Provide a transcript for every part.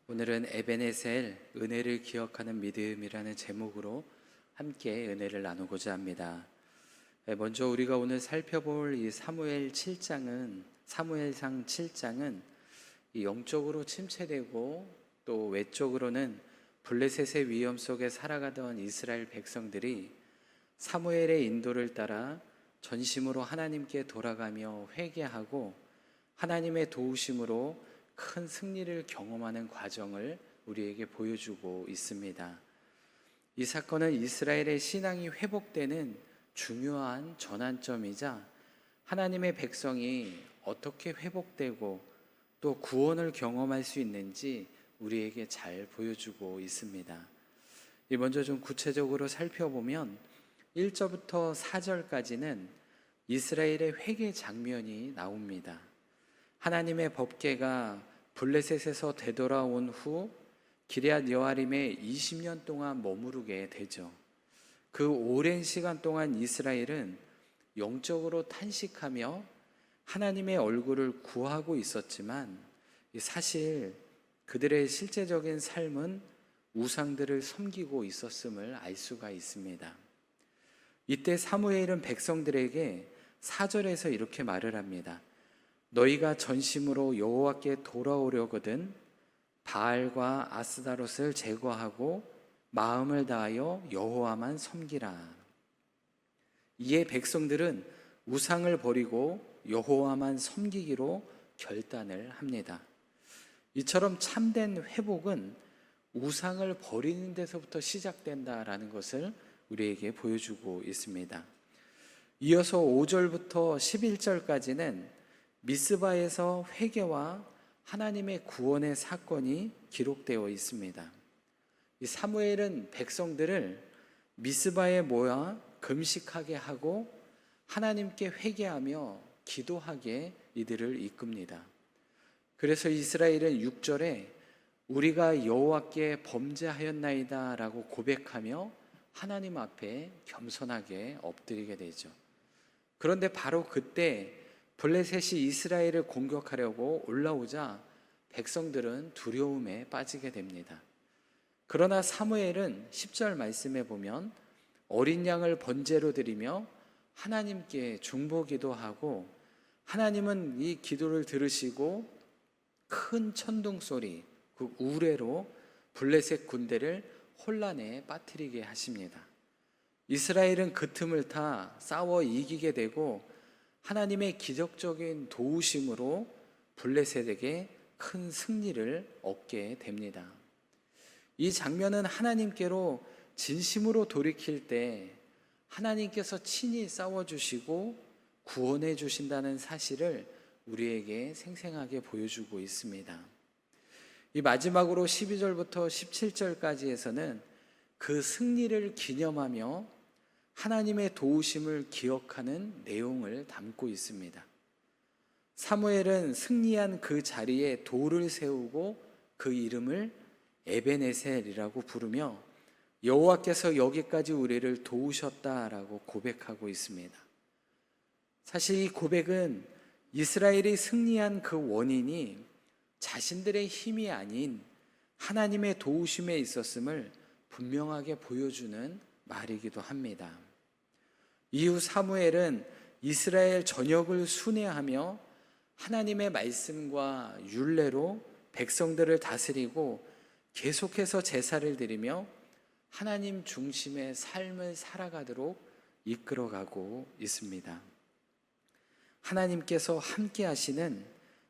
오늘은 에베네셀 은혜를 기억하는 믿음이라는 제목으로 함께 은혜를 나누고자 합니다. 먼저 우리가 오늘 살펴볼 이 사무엘상 7장은 영적으로 침체되고 또 외적으로는 블레셋의 위험 속에 살아가던 이스라엘 백성들이 사무엘의 인도를 따라 전심으로 하나님께 돌아가며 회개하고 하나님의 도우심으로 큰 승리를 경험하는 과정을 우리에게 보여주고 있습니다. 이 사건은 이스라엘의 신앙이 회복되는 중요한 전환점이자 하나님의 백성이 어떻게 회복되고 또 구원을 경험할 수 있는지 우리에게 잘 보여주고 있습니다. 먼저 좀 구체적으로 살펴보면 1절부터 4절까지는 이스라엘의 회개 장면이 나옵니다. 하나님의 법궤가 블레셋에서 되돌아온 후 기럇 여아림에 20년 동안 머무르게 되죠. 그 오랜 시간 동안 이스라엘은 영적으로 탄식하며 하나님의 얼굴을 구하고 있었지만 사실 그들의 실제적인 삶은 우상들을 섬기고 있었음을 알 수가 있습니다. 이때 사무엘은 백성들에게 4절에서 이렇게 말을 합니다. 너희가 전심으로 여호와께 돌아오려거든 바알과 아스다롯을 제거하고 마음을 다하여 여호와만 섬기라. 이에 백성들은 우상을 버리고 여호와만 섬기기로 결단을 합니다. 이처럼 참된 회복은 우상을 버리는 데서부터 시작된다라는 것을 우리에게 보여주고 있습니다. 이어서 5절부터 11절까지는 미스바에서 회개와 하나님의 구원의 사건이 기록되어 있습니다. 이 사무엘은 백성들을 미스바에 모여 금식하게 하고 하나님께 회개하며 기도하게 이들을 이끕니다. 그래서 이스라엘은 6절에 우리가 여호와께 범죄하였나이다 라고 고백하며 하나님 앞에 겸손하게 엎드리게 되죠. 그런데 바로 그때 블레셋이 이스라엘을 공격하려고 올라오자 백성들은 두려움에 빠지게 됩니다. 그러나 사무엘은 10절 말씀에 보면 어린 양을 번제로 드리며 하나님께 중보기도하고 하나님은 이 기도를 들으시고 큰 천둥 소리, 그 우레로 블레셋 군대를 혼란에 빠뜨리게 하십니다. 이스라엘은 그 틈을 타 싸워 이기게 되고 하나님의 기적적인 도우심으로 블레셋에게 큰 승리를 얻게 됩니다. 이 장면은 하나님께로 진심으로 돌이킬 때 하나님께서 친히 싸워주시고 구원해 주신다는 사실을 우리에게 생생하게 보여주고 있습니다. 이 마지막으로 12절부터 17절까지에서는 그 승리를 기념하며 하나님의 도우심을 기억하는 내용을 담고 있습니다. 사무엘은 승리한 그 자리에 돌을 세우고 그 이름을 에베네셀이라고 부르며 여호와께서 여기까지 우리를 도우셨다라고 고백하고 있습니다. 사실 이 고백은 이스라엘이 승리한 그 원인이 자신들의 힘이 아닌 하나님의 도우심에 있었음을 분명하게 보여주는 말이기도 합니다. 이후 사무엘은 이스라엘 전역을 순회하며 하나님의 말씀과 율례로 백성들을 다스리고 계속해서 제사를 드리며 하나님 중심의 삶을 살아가도록 이끌어가고 있습니다. 하나님께서 함께 하시는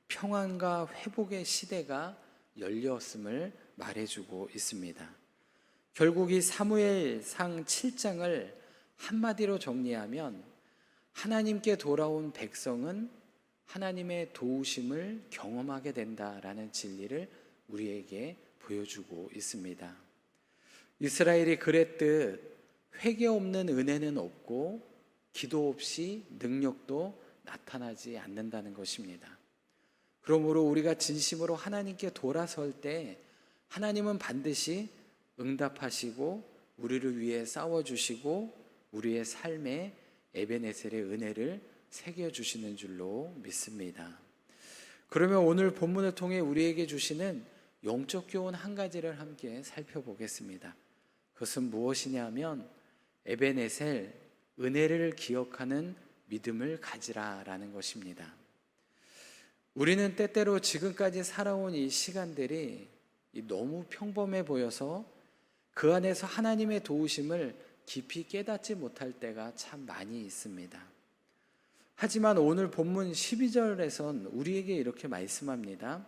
평안과 회복의 시대가 열렸음을 말해주고 있습니다. 결국 이 사무엘상 7장을 한마디로 정리하면 하나님께 돌아온 백성은 하나님의 도우심을 경험하게 된다라는 진리를 우리에게 보여주고 있습니다. 이스라엘이 그랬듯 회개 없는 은혜는 없고 기도 없이 능력도 나타나지 않는다는 것입니다. 그러므로 우리가 진심으로 하나님께 돌아설 때 하나님은 반드시 응답하시고 우리를 위해 싸워주시고 우리의 삶에 에베네셀의 은혜를 새겨주시는 줄로 믿습니다. 그러면 오늘 본문을 통해 우리에게 주시는 영적 교훈 한 가지를 함께 살펴보겠습니다. 그것은 무엇이냐면 에베네셀, 은혜를 기억하는 믿음을 가지라라는 것입니다. 우리는 때때로 지금까지 살아온 이 시간들이 너무 평범해 보여서 그 안에서 하나님의 도우심을 깊이 깨닫지 못할 때가 참 많이 있습니다. 하지만 오늘 본문 12절에선 우리에게 이렇게 말씀합니다.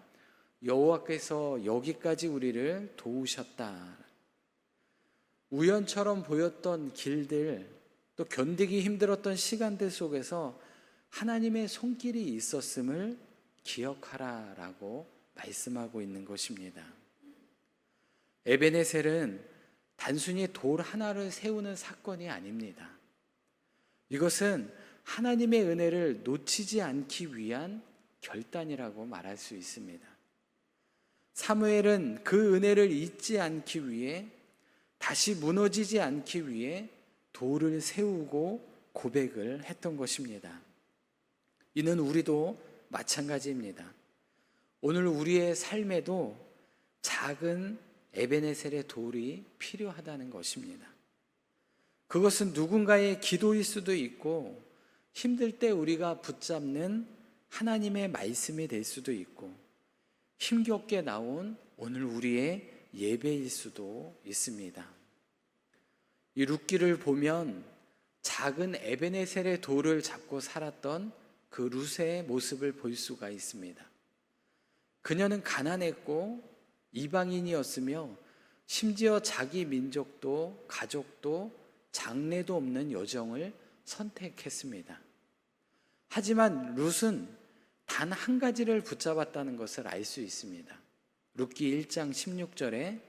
여호와께서 여기까지 우리를 도우셨다. 우연처럼 보였던 길들, 또 견디기 힘들었던 시간들 속에서 하나님의 손길이 있었음을 기억하라라고 말씀하고 있는 것입니다. 에베네셀은 단순히 돌 하나를 세우는 사건이 아닙니다. 이것은 하나님의 은혜를 놓치지 않기 위한 결단이라고 말할 수 있습니다. 사무엘은 그 은혜를 잊지 않기 위해, 다시 무너지지 않기 위해 돌을 세우고 고백을 했던 것입니다. 이는 우리도 마찬가지입니다. 오늘 우리의 삶에도 작은 에베네셀의 돌이 필요하다는 것입니다. 그것은 누군가의 기도일 수도 있고 힘들 때 우리가 붙잡는 하나님의 말씀이 될 수도 있고 힘겹게 나온 오늘 우리의 예배일 수도 있습니다. 이 룻기를 보면 작은 에베네셀의 돌을 잡고 살았던 그 룻의 모습을 볼 수가 있습니다. 그녀는 가난했고 이방인이었으며 심지어 자기 민족도 가족도 장래도 없는 여정을 선택했습니다. 하지만 룻은 단 한 가지를 붙잡았다는 것을 알 수 있습니다. 룻기 1장 16절에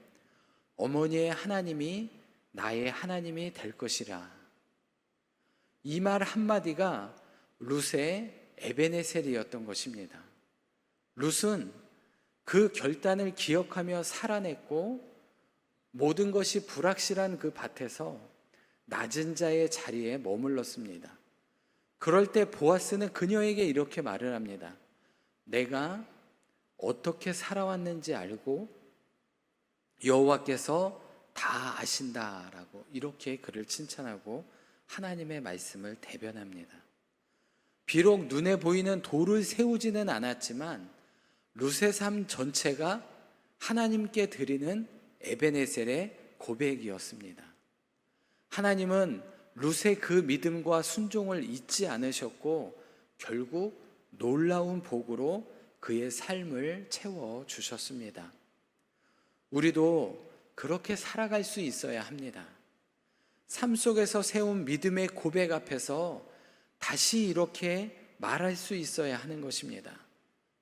어머니의 하나님이 나의 하나님이 될 것이라. 이 말 한마디가 룻의 에베네셀이었던 것입니다. 룻은 그 결단을 기억하며 살아냈고 모든 것이 불확실한 그 밭에서 낮은 자의 자리에 머물렀습니다. 그럴 때 보아스는 그녀에게 이렇게 말을 합니다. 내가 어떻게 살아왔는지 알고 여호와께서 다 아신다라고 이렇게 그를 칭찬하고 하나님의 말씀을 대변합니다. 비록 눈에 보이는 돌을 세우지는 않았지만 룻의 삶 전체가 하나님께 드리는 에베네셀의 고백이었습니다. 하나님은 룻의 그 믿음과 순종을 잊지 않으셨고 결국 놀라운 복으로 그의 삶을 채워주셨습니다. 우리도 그렇게 살아갈 수 있어야 합니다. 삶 속에서 세운 믿음의 고백 앞에서 다시 이렇게 말할 수 있어야 하는 것입니다.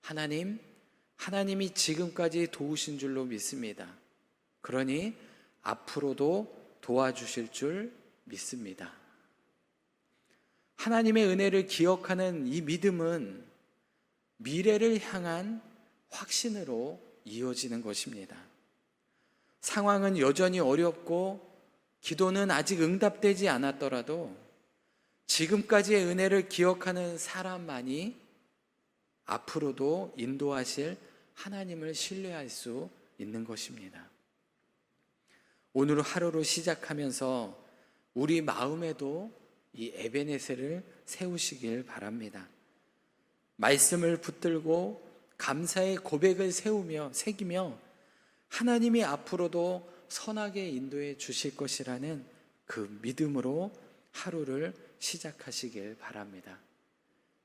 하나님이 지금까지 도우신 줄로 믿습니다. 그러니 앞으로도 도와주실 줄 믿습니다. 하나님의 은혜를 기억하는 이 믿음은 미래를 향한 확신으로 이어지는 것입니다. 상황은 여전히 어렵고 기도는 아직 응답되지 않았더라도 지금까지의 은혜를 기억하는 사람만이 앞으로도 인도하실 하나님을 신뢰할 수 있는 것입니다. 오늘 하루를 시작하면서 우리 마음에도 이 에베네셀을 세우시길 바랍니다. 말씀을 붙들고 감사의 고백을 새기며 하나님이 앞으로도 선하게 인도해 주실 것이라는 그 믿음으로 하루를 시작하시길 바랍니다.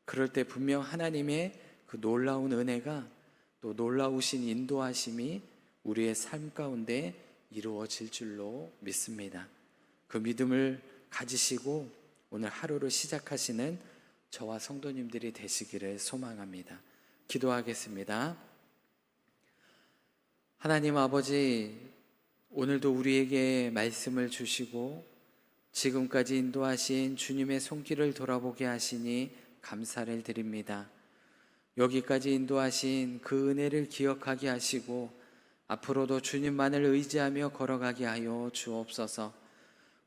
그럴 때 분명 하나님의 그 놀라운 은혜가 또 놀라우신 인도하심이 우리의 삶 가운데 이루어질 줄로 믿습니다. 그 믿음을 가지시고 오늘 하루를 시작하시는 저와 성도님들이 되시기를 소망합니다. 기도하겠습니다. 하나님 아버지, 오늘도 우리에게 말씀을 주시고 지금까지 인도하신 주님의 손길을 돌아보게 하시니 감사를 드립니다. 여기까지 인도하신 그 은혜를 기억하게 하시고 앞으로도 주님만을 의지하며 걸어가게 하여 주옵소서.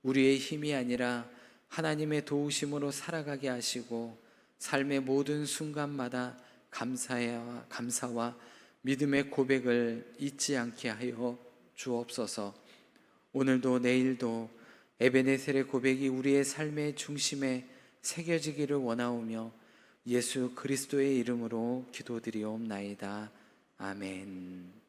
우리의 힘이 아니라 하나님의 도우심으로 살아가게 하시고 삶의 모든 순간마다 감사와 믿음의 고백을 잊지 않게 하여 주옵소서. 오늘도 내일도 에베네셀의 고백이 우리의 삶의 중심에 새겨지기를 원하오며 예수 그리스도의 이름으로 기도드리옵나이다. 아멘.